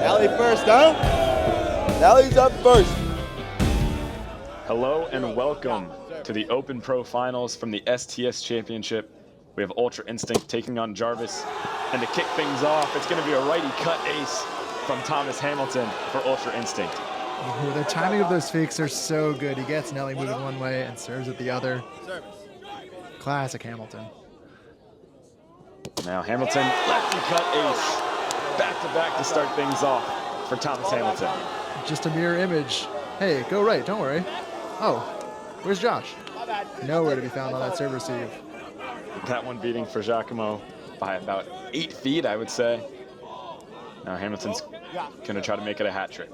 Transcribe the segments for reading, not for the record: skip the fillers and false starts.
Nally first, huh? Nally's up first. Hello and welcome to the Open Pro Finals from the STS Championship. We have Ultra Instinct taking on J.A.R.V.I.S. And to kick things off, it's going to be a righty cut ace from Thomas Hamilton for Ultra Instinct. Ooh, the timing of those fakes are so good. He gets Nelly moving one way and serves it the other. Classic Hamilton. Now Hamilton, lefty cut ace. Back to start things off for Thomas Hamilton. Just a mirror image. Hey, go right, don't worry. Oh, where's Josh? Nowhere to be found on that serve receive. That one beating Fragiacomo by about 8 feet, I would say. Now Hamilton's gonna try to make it a hat trick.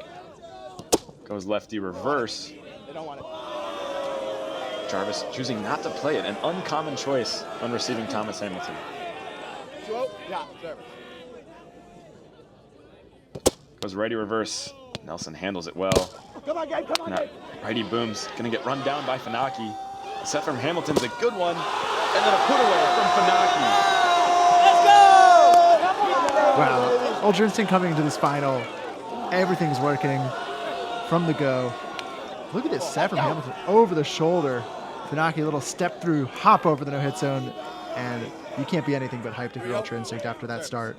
Goes lefty reverse. J.A.R.V.I.S choosing not to play it, an uncommon choice when receiving Thomas Hamilton. Goes righty reverse. Nelson handles it well. Now, righty boom's gonna get run down by Finocchi. A set from Hamilton's a good one, and then a put away from Finocchi. Wow, Ultra Instinct coming into this final. Everything's working from the go. Look at this set from Hamilton over the shoulder. Finocchi, a little step through, hop over the no-hit zone, and you can't be anything but hyped if you're Ultra Instinct after that start.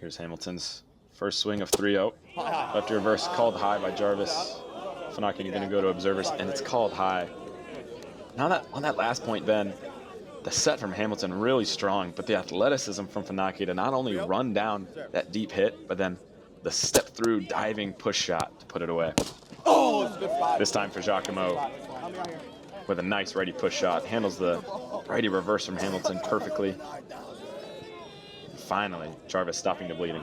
Here's Hamilton's first swing of 3-0. Lefty reverse called high by J.A.R.V.I.S. Finocchi going to go to observers, and it's called high. Now on that last point, Ben, the set from Hamilton really strong, but the athleticism from Finocchi to not only run down that deep hit, but then the step through diving push shot to put it away. This time for Fragiacomo with a nice righty push shot. Handles the righty reverse from Hamilton perfectly. Finally, J.A.R.V.I.S stopping the bleeding.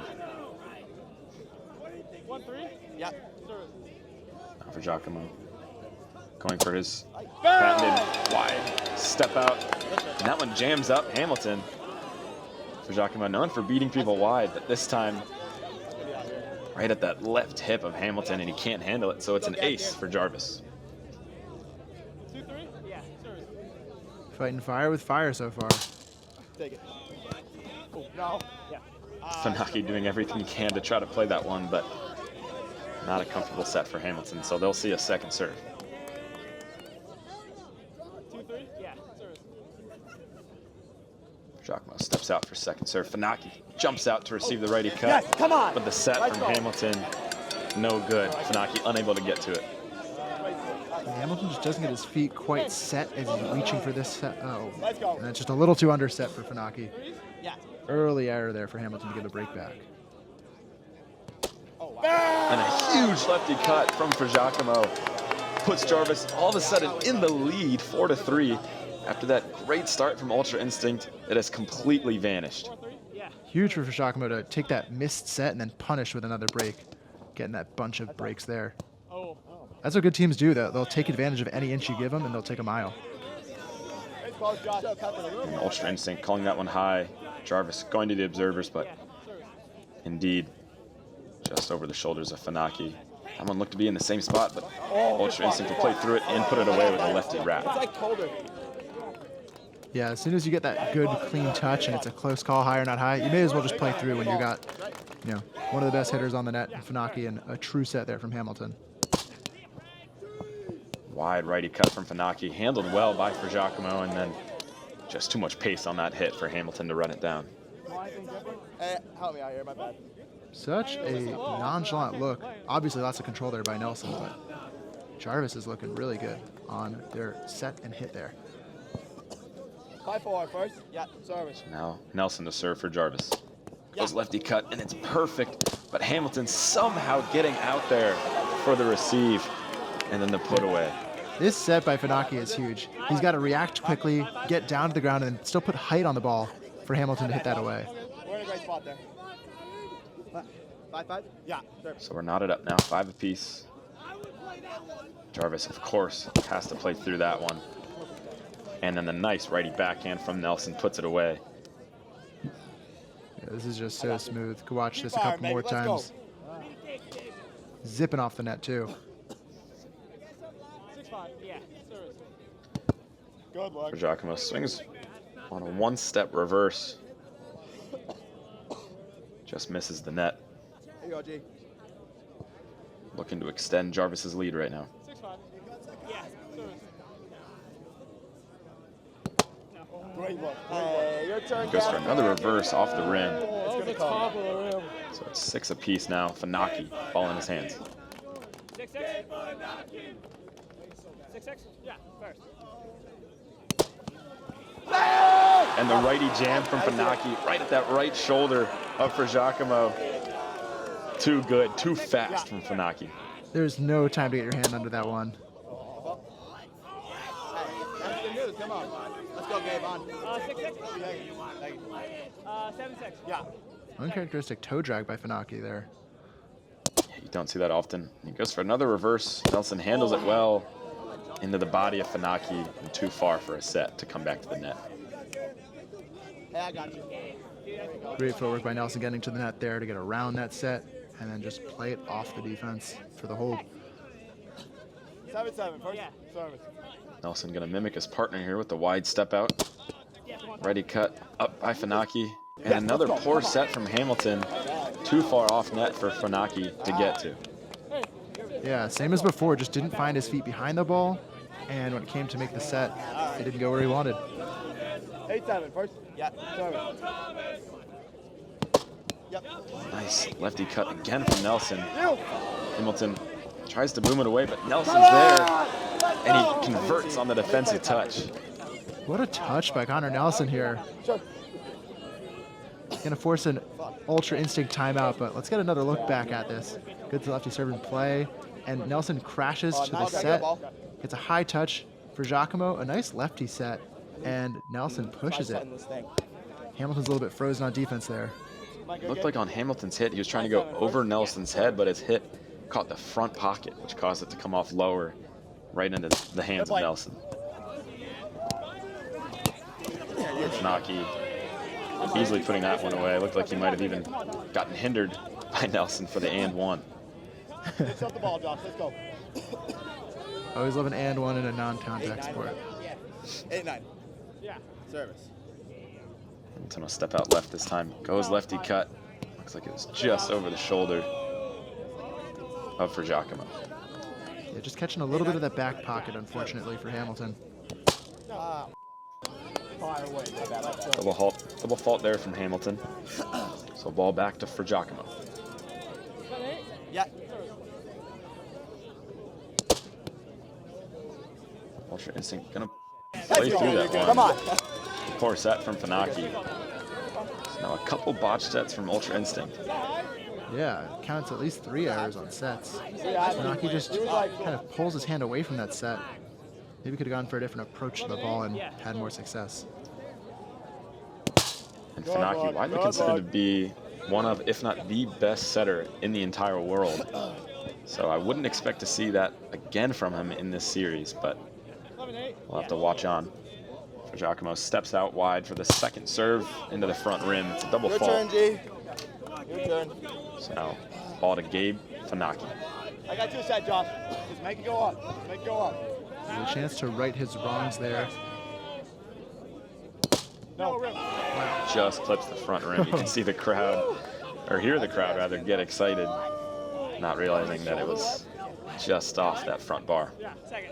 Now Fragiacomo going for his patented wide step out. And that one jams up Hamilton. Fragiacomo known for beating people wide, but this time right at that left hip of Hamilton, and he can't handle it, so it's an ace for J.A.R.V.I.S. Fighting fire with fire so far. Finocchi doing everything he can to try to play that one, but not a comfortable set for Hamilton, so they'll see a second serve. Fragiacomo steps out for second serve. Finocchi jumps out to receive the righty cut, but the set from Hamilton, no good. Finocchi unable to get to it. Hamilton just doesn't get his feet quite set as he's reaching for this set. Oh, and that's just a little too underset for Finocchi. Early error there for Hamilton to get the break back. And a huge lefty cut from Fragiacomo puts J.A.R.V.I.S all of a sudden in the lead, 4-3. After that great start from Ultra Instinct, it has completely vanished. Huge for Fragiacomo to take that missed set and then punish with another break. Getting that bunch of breaks there. That's what good teams do, though. They'll take advantage of any inch you give them, and they'll take a mile. And Ultra Instinct calling that one high. J.A.R.V.I.S going to the observers, but indeed just over the shoulders of Finocchi. That one looked to be in the same spot, but Ultra Instinct will play through it and put it away with a lefty wrap. Yeah, as soon as you get that good, clean touch and it's a close call, high or not high, you may as well just play through when you got, one of the best hitters on the net, Finocchi, and a true set there from Hamilton. Wide righty cut from Finocchi, handled well by Fragiacomo, and then just too much pace on that hit for Hamilton to run it down. Help me out here, my bad. Such a nonchalant look. Obviously lots of control there by Nelson, but J.A.R.V.I.S is looking really good on their set and hit there. 5-4 first. Yeah, service. Now Nelson to serve for J.A.R.V.I.S. Goes lefty cut, and it's perfect, but Hamilton somehow getting out there for the receive, and then the put away. This set by Finocchi is huge. He's got to react quickly, get down to the ground, and still put height on the ball for Hamilton to hit that away. We're in a great spot there. 5-5? Yeah. So we're knotted up now, 5 apiece. J.A.R.V.I.S, of course, has to play through that one. And then the nice righty backhand from Nelson puts it away. Yeah, this is just so smooth. Could watch this a couple more times. Zipping off the net, too. Fragiacomo swings on a one-step reverse. Just misses the net. Here you go, G. Looking to extend Jarvis's lead right now. 6-5. Yeah. Great look. Hey, your turn, Goes for Gab. another reverse off the rim. That was the top of the rim. So it's 6 apiece now. Finocchi, ball in his hands. 6-6. 6-6. Yeah. First. And the righty jam from Finocchi right at that right shoulder of Fragiacomo. Too good, too fast from Finocchi. There's no time to get your hand under that one. That's the news. Come on. Let's go, Gabe. On. 6-6. 7-6. Yeah. Uncharacteristic toe drag by Finocchi there. You don't see that often. He goes for another reverse. Nelson handles it well into the body of Finocchi and too far for a set to come back to the net. Hey, I got you. Great footwork by Nelson getting to the net there to get around that set and then just play it off the defense for the hold. 7-7. First service. Nelson gonna mimic his partner here with the wide step out. Ready cut up by Finocchi. And another poor set from Hamilton. Too far off net for Finocchi to get to. Yeah, same as before, just didn't find his feet behind the ball. And when it came to make the set, it didn't go where he wanted. 8-7. First. Yeah. Service. Yep. Nice lefty cut again from Nelson. Hamilton tries to boom it away, but Nelson's there. And he converts on the defensive touch. What a touch by Connor Nelson here. Gonna force an Ultra Instinct timeout, but let's get another look back at this. Good lefty serve and play. And Nelson crashes to the set. Gets a high touch for Giacomo, a nice lefty set. And Nelson pushes it. Hamilton's a little bit frozen on defense there. Looked like on Hamilton's hit, he was trying to go over Nelson's head, but his hit caught the front pocket, which caused it to come off lower, right into the hands of Nelson. Finocchi easily putting that one away. Looked like he might have even gotten hindered by Nelson for the and one. Set the ball, Josh. Let's go. Always love an and one in a non-contact sport. 8-9. Yeah. Service. Hamilton will step out left this time. Goes lefty cut. Looks like it was just over the shoulder of Fragiacomo. Yeah, just catching a little bit of that back pocket, unfortunately, for Hamilton. Fire away. My bad. Double fault there from Hamilton. So ball back to Fragiacomo. Yeah. Ultra Instinct gonna play through that one. Come on. Poor set from Finocchi. So now a couple botch sets from Ultra Instinct. Yeah, counts at least 3 errors on sets. Finocchi just kind of pulls his hand away from that set. Maybe could have gone for a different approach to the ball and had more success. And Finocchi, widely considered to be one of, if not the best setter in the entire world. So I wouldn't expect to see that again from him in this series, but we'll have to watch on. Fragiacomo steps out wide for the second serve into the front rim. It's a double Your fault. turn, G. Your turn. So now ball to Gabe Finocchi. I got you set, Josh. Just make it go up. Just make it go up. A chance to right his wrongs there. No. Just clips the front rim. You can see the crowd, or hear the crowd rather, get excited, not realizing that it was just off that front bar.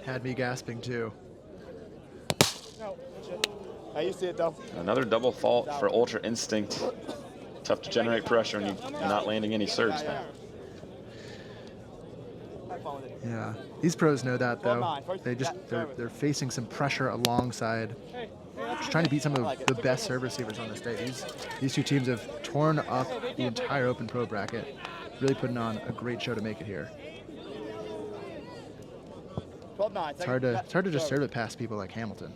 Had me gasping too. Hey, you see it though. Another double fault for Ultra Instinct. Tough to generate pressure when you're not landing any serves, man. Yeah, these pros know that though. They're facing some pressure alongside, just trying to beat some of the best serve receivers on this day. These two teams have torn up the entire Open Pro bracket, really putting on a great show to make it here. 12-9. It's hard to just serve it past people like Hamilton.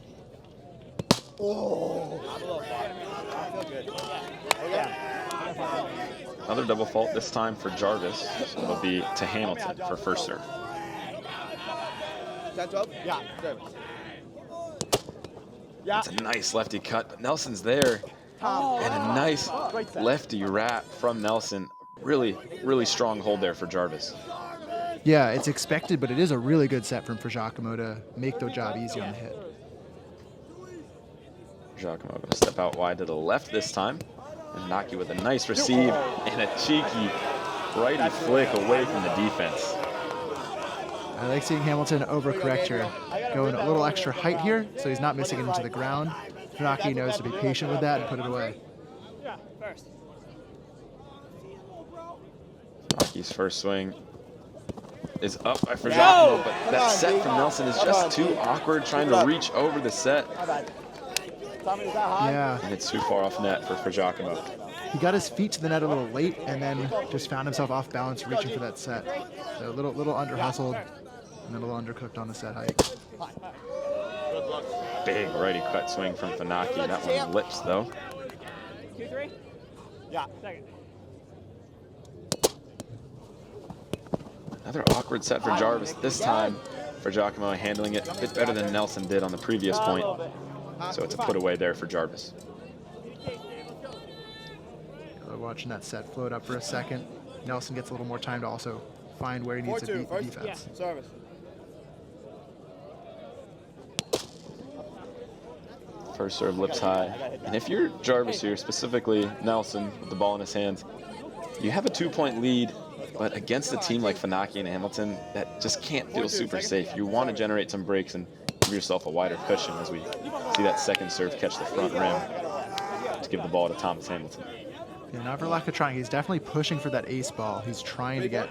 Oh. Another double fault, this time for J.A.R.V.I.S. So it'll be to Hamilton for first serve. 10-12? Yeah, service. Yeah. It's a nice lefty cut, but Nelson's there. And a nice lefty wrap from Nelson. Really, really strong hold there for J.A.R.V.I.S. Yeah, it's expected, but it is a really good set from Fragiacomo to make the job easy on the hit. Fragiacomo going to step out wide to the left this time. And Finocchi with a nice receive and a cheeky righty flick away from the defense. I like seeing Hamilton overcorrect here, going a little extra height here, so he's not missing it into the ground. Finocchi knows to be patient with that and put it away. Yeah, first. Finocchi's first swing is up by Fragiacomo, but that set from Nelson is just too awkward, trying to reach over the set. Yeah. And it's too far off net for Fragiacomo. He got his feet to the net a little late and then just found himself off balance reaching for that set. So a little under-hustled and a little undercooked on the set height. Big righty cut swing from Finocchi. That one lips though. 2-3. Yeah. Second. Another awkward set for J.A.R.V.I.S. This time, Fragiacomo handling it a bit better than Nelson did on the previous point. So it's a put away there for J.A.R.V.I.S. Watching that set float up for a second. Nelson gets a little more time to also find where he needs to beat the defense. Service. First serve lips high. And if you're J.A.R.V.I.S. here, specifically Nelson with the ball in his hands, you have a 2-point lead, but against a team like Finocchi and Hamilton that just can't feel super safe. You want to generate some breaks and give yourself a wider cushion as we see that second serve catch the front rim to give the ball to Thomas Hamilton. Yeah, not for lack of trying. He's definitely pushing for that ace ball. He's trying to get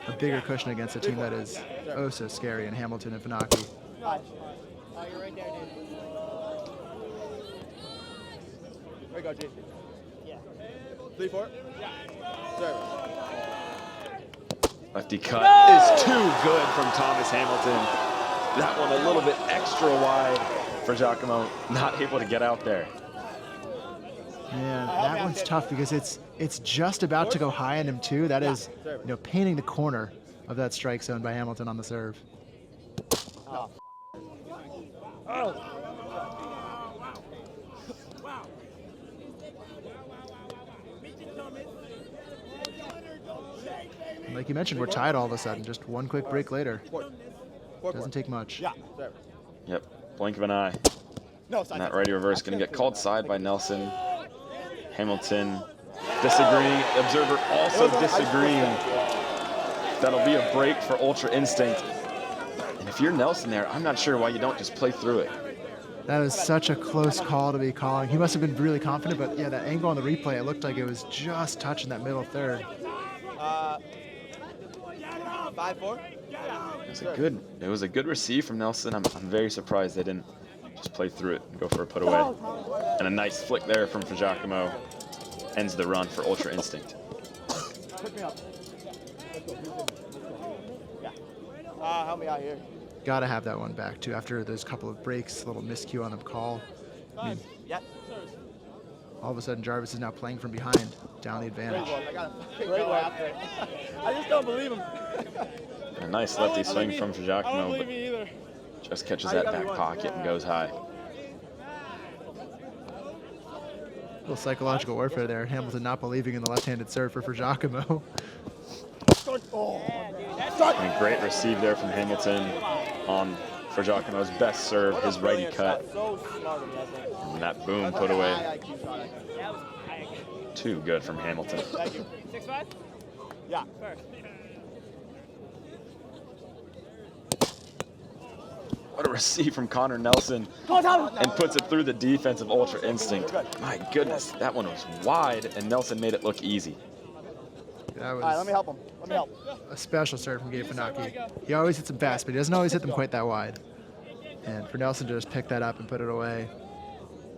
a bigger cushion against a team that is oh so scary in Hamilton and Finocchi. Oh, you're right there, dude. There you go, G. Yeah. 3-4. Service. Lefty cut is too good from Thomas Hamilton. That one a little bit extra wide for Fragiacomo, not able to get out there. Yeah, that one's tough because it's just about to go high on him too. That is, painting the corner of that strike zone by Hamilton on the serve. Oh. Like you mentioned, we're tied all of a sudden. Just one quick break later. Doesn't take much. Yeah. Service. Yep, blink of an eye. No, And that righty reverse going to get called side by Nelson. Hamilton disagreeing. Observer also disagreeing. That'll be a break for Ultra Instinct. And if you're Nelson there, I'm not sure why you don't just play through it. That is such a close call to be calling. He must have been really confident, but yeah, that angle on the replay, it looked like it was just touching that middle third. 5-4. It was a good receive from Nelson. I'm very surprised they didn't just play through it and go for a put away. And a nice flick there from Fragiacomo ends the run for Ultra Instinct. Pick me up. Yeah. Help me out here. Got to have that one back too after those couple of breaks, a little miscue on the call. I mean, Yeah. all of a sudden J.A.R.V.I.S is now playing from behind, down the advantage. I got a great one after it. I just don't believe him. A nice lefty swing from I don't Fragiacomo, believe but me either. just catches that back pocket and goes high. A little psychological warfare there. Hamilton not believing in the left-handed serve for Fragiacomo. And a great receive there from Hamilton on Fragiacomo's best serve, his righty cut. So smart of me, I think. And that boom put away. IQ shot, I think. Too good from Hamilton. Thank you. 6-5. Yeah. First. What a receive from Connor Nelson, and puts it through the defense of Ultra Instinct. My goodness, that one was wide, and Nelson made it look easy. That All right, let me was help him. Let me help. a special serve from Gabe Finocchi. He always hits them fast, but he doesn't always hit them quite that wide. And for Nelson to just pick that up and put it away,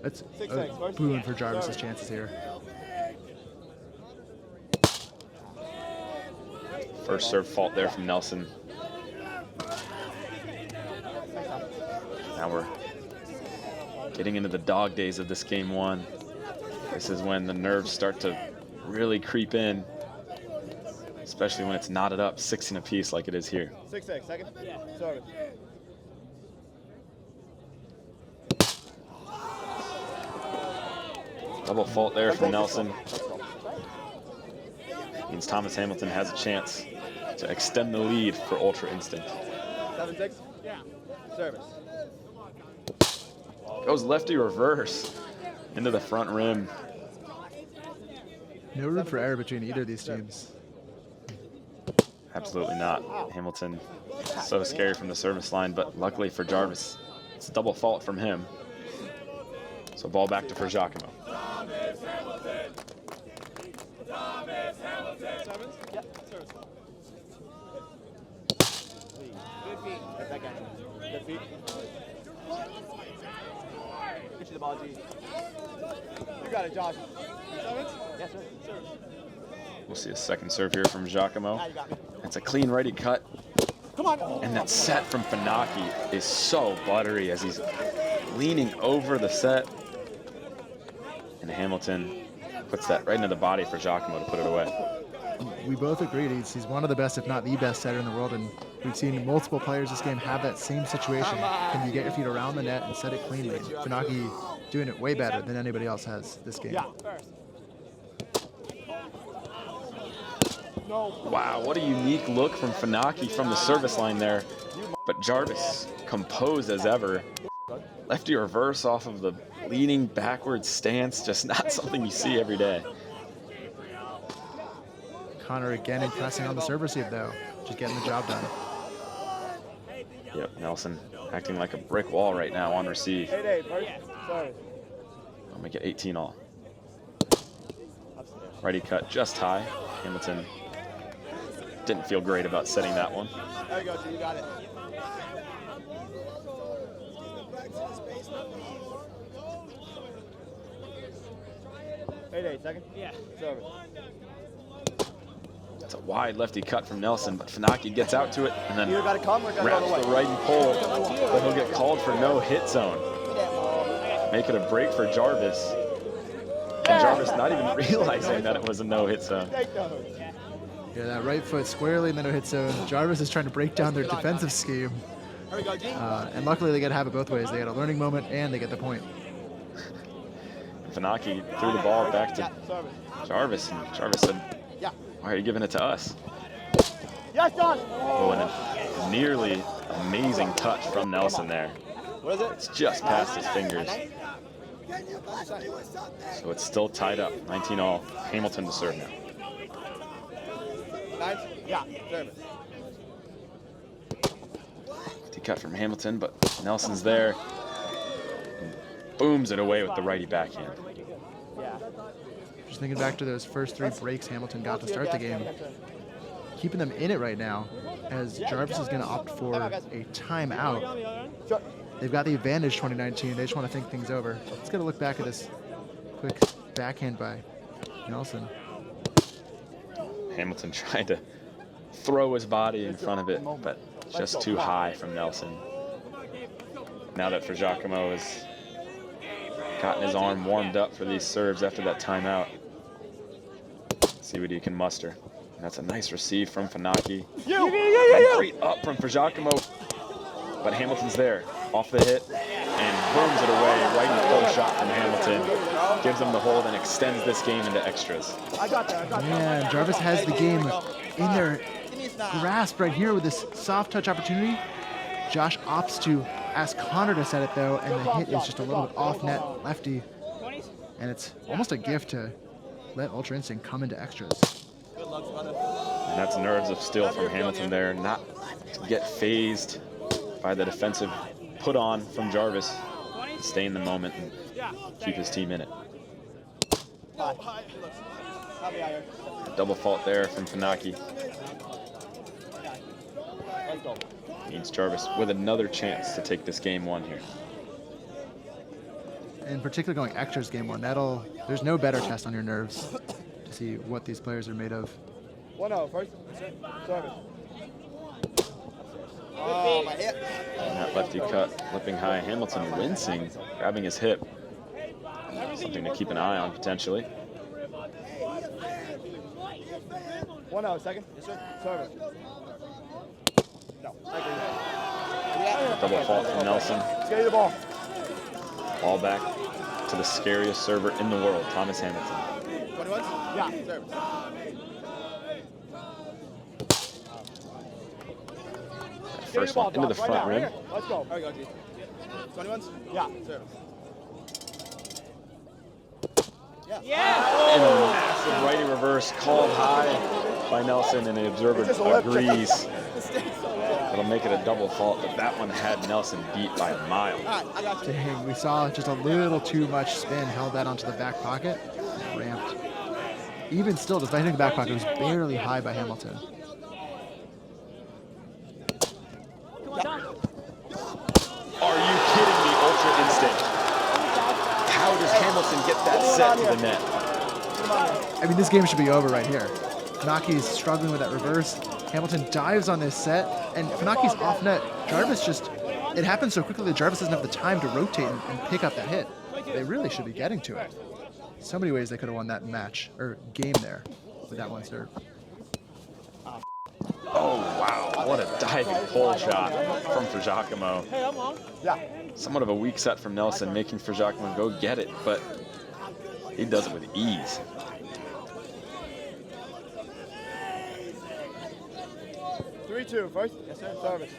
that's a boon for J.A.R.V.I.S' chances here. First serve fault there from Nelson. Now we're getting into the dog days of this game one. This is when the nerves start to really creep in, especially when it's knotted up 16 apiece like it is here. 6-6. Second. Yeah. Service. Double fault there from Nelson. Means Thomas Hamilton has a chance to extend the lead for Ultra Instinct. 7-6. Yeah. Service. Goes lefty reverse into the front rim. No room for error between either of these teams. Absolutely not. Hamilton so scary from the service line, but luckily for J.A.R.V.I.S, it's a double fault from him. So ball back to Fragiacomo. Good feet. Get you the ball, G. You got it, Josh. Sevens? Yes, sir. We'll see a second serve here from Giacomo. It's a clean righty cut. Come on. And that set from Finocchi is so buttery as he's leaning over the set. And Hamilton puts that right into the body for Giacomo to put it away. We both agreed he's one of the best, if not the best setter in the world, and we've seen multiple players this game have that same situation. Can you get your feet around the net and set it cleanly? Finocchi doing it way better than anybody else has this game. Wow, what a unique look from Finocchi from the service line there. But J.A.R.V.I.S composed as ever. Lefty reverse off of the leaning backwards stance, just not something you see every day. Connor again impressing on the serve receive though, just getting the job done. Yep, Nelson acting like a brick wall right now on receive. I'll make it 18 all. Righty cut just high. Hamilton didn't feel great about setting that one. There you go, G, you got it. Second? Yeah. Service. It's a wide lefty cut from Nelson, but Finocchi gets out to it and then You gotta come or gotta wraps go the away. righty pole, but he'll get called for no hit zone. Make it a break for J.A.R.V.I.S. And J.A.R.V.I.S not even realizing that it was a no hit zone. Take those. Yeah, that right foot squarely in the no-hit zone. J.A.R.V.I.S is trying to break down their defensive scheme. There we go, G. And luckily they get to have it both ways. They get a learning moment and they get the point. Finocchi threw the ball back to J.A.R.V.I.S, and J.A.R.V.I.S said, "Why are you giving it to us?" Yes, Josh. Oh, and a nearly amazing touch from Nelson there. What is it? It's just past his fingers. So it's still tied up, 19 all. Hamilton to serve now. Nice. Yeah, service. He cut from Hamilton, but Nelson's there. And booms it away with the righty backhand. Just thinking back to those first 3 breaks Hamilton got to start the game. Keeping them in it right now, as J.A.R.V.I.S is going to opt for a timeout. They've got the advantage 2019. They just want to think things over. Let's get a look back at this quick backhand by Nelson. Hamilton trying to throw his body in front of it, but just too high from Nelson. Now that Fragiacomo has gotten his arm warmed up for these serves after that timeout, see what he can muster. And that's a nice receive from Finocchi. Great up from Fragiacomo, but Hamilton's there, off the hit, and booms it away right in the full shot from Hamilton. Gives them the hold and extends this game into extras. Man, J.A.R.V.I.S has the game in their grasp right here with this soft touch opportunity. Josh opts to ask Connor to set it though, and the hit is just a little bit off net lefty. And it's almost a gift to let Ultra Instinct come into extras. And that's nerves of steel from Hamilton there, not to get phased by the defensive put on from J.A.R.V.I.S. Stay in the moment and keep his team in it. A double fault there from Finocchi. Means J.A.R.V.I.S with another chance to take this game 1 here. In particular, going extras game 1, there's no better test on your nerves to see what these players are made of. 1-0 first. Service. Oh, my hip. And that lefty cut, flipping high. Hamilton wincing, grabbing his hip. Something to keep an eye on potentially. 1-0 second. Yes, sir. Service. No. Double fault from Nelson. Let's get you the ball. Ball back to the scariest server in the world, Thomas Hamilton. 21? Yeah, service. First one into the front rim. Let's go. There we go, G. 21s? Yeah, service. And a massive righty reverse called high by Nelson, and the observer agrees. It'll make it a double fault, but that one had Nelson beat by a mile. Dang, we saw just a little too much spin, held that onto the back pocket, ramped. Even still, despite hitting the back pocket, it was barely high by Hamilton. Are you kidding me, Ultra Instinct? How does Hamilton get that set to the net? I mean, this game should be over right here. Finocchi's struggling with that reverse. Hamilton dives on this set, and Finocchi's off net. J.A.R.V.I.S just, it happens so quickly that J.A.R.V.I.S doesn't have the time to rotate and pick up that hit. They really should be getting to it. So many ways they could have won that match, or game there, with that one serve. Oh, wow. What a diving pull shot from Fragiacomo. Somewhat of a weak set from Nelson, making Fragiacomo go get it, but he does it with ease. Two first. Yes, sir. Service.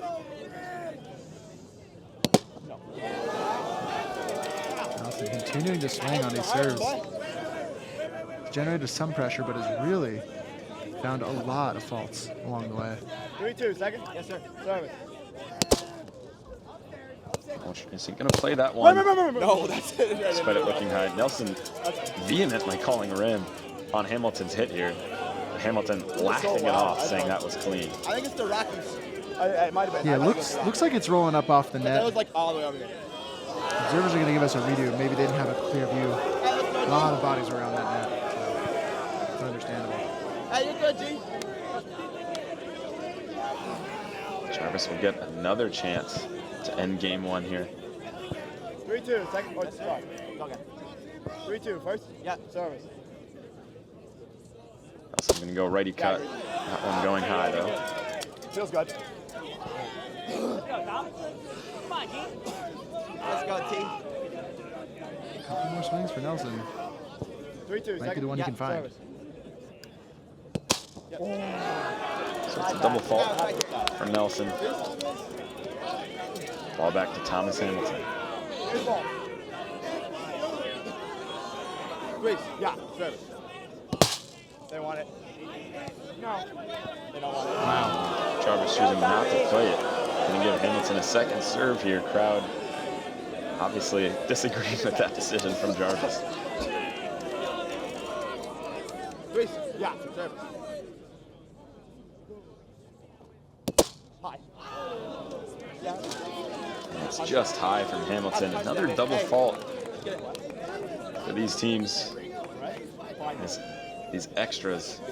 Nelson continuing to swing on these serves. Generated some pressure, but has really found a lot of faults along the way. 3-2, second. Yes, sir. Service. Is he going to play that one? No, that's it. Despite it looking high. Nelson vehemently calling rim on Hamilton's hit here. Hamilton laughing it off, saying that was clean. I think it's the Rockies. It might have been. Yeah, looks like it's rolling up off the That was net. like all the way over there. Observers are going to give us a redo. Maybe they didn't have a clear view. A lot of bodies around that net. So it's understandable. Hey, you're good, G. J.A.R.V.I.S will get another chance to end game one here. 3-2, second. Or start. Okay. 3-2, first. Yeah, service. Nelson's going to go righty cut. That one going high, though. Feels good. Let's go, team. A couple more swings for Nelson. 3-2, Might be the one he can find. Service. So it's a double fault for Nelson. Ball back to Thomas Hamilton. Good ball. Please, yeah, service. They want it. No. They don't want it. Wow. J.A.R.V.I.S choosing not to play it. Going to give Hamilton a second serve here. Crowd obviously disagreeing with that decision from J.A.R.V.I.S. Please, yeah, service. High. Yeah. It's just high from Hamilton. Another double fault for these teams. These extras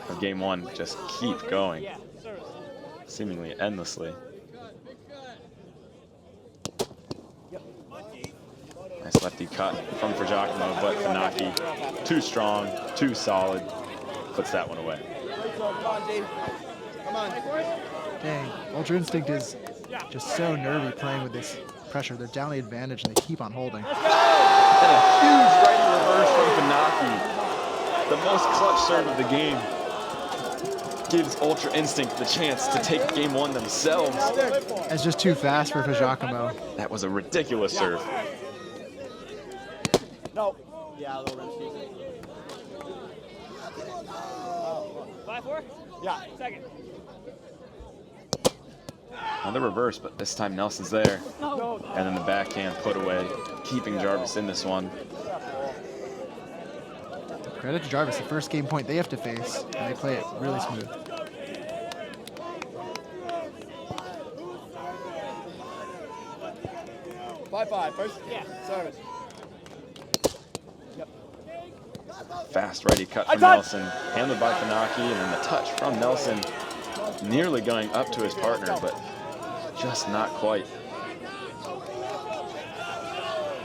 of game one just keep going, seemingly endlessly. Nice lefty cut from Fragiacomo, but Finocchi, too strong, too solid, puts that one away. Come on. Dang, Ultra Instinct is just so nervy playing with this pressure. They're down the advantage and they keep on holding. And a huge righty reverse from Finocchi. The most clutch serve of the game gives Ultra Instinct the chance to take game one themselves. It's just too fast for Fragiacomo. That was a ridiculous serve. No. Yeah, a little risky. 5-4? Yeah. Second. Another reverse, but this time Nelson's there. And then the backhand put away, keeping J.A.R.V.I.S in this one. Credit to J.A.R.V.I.S, the first game point they have to face, and they play it really smooth. Five, first. Yeah. Service. Yep. Fast righty cut from Nelson, handled by Finocchi, and then the touch from Nelson, nearly going up to his partner, but just not quite.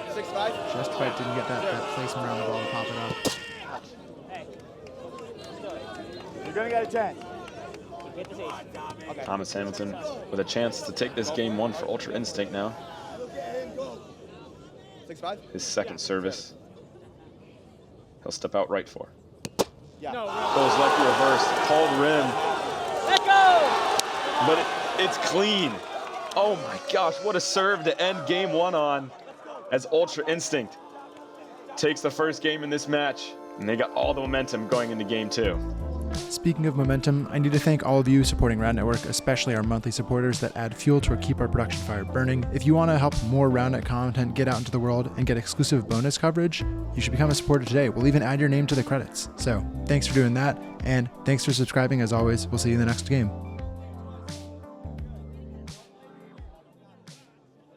6-5. Just quite didn't get that placement around the ball to pop it up. You're gonna get a 10. Okay. Thomas Hamilton with a chance to take this game one for Ultra Instinct now. 6-5. His second service. He'll step out right for. Yeah. Goes lefty reverse, called rim. Let go! But it's clean. Oh my gosh, what a serve to end game one on, as Ultra Instinct takes the first game in this match And they got all the momentum going into game 2. Speaking of momentum, I need to thank all of you supporting Round Network, especially our monthly supporters that add fuel to keep our production fire burning. If you want to help more RoundNet content get out into the world and get exclusive bonus coverage, you should become a supporter today. We'll even add your name to the credits. So thanks for doing that, and thanks for subscribing as always. We'll see you in the next game.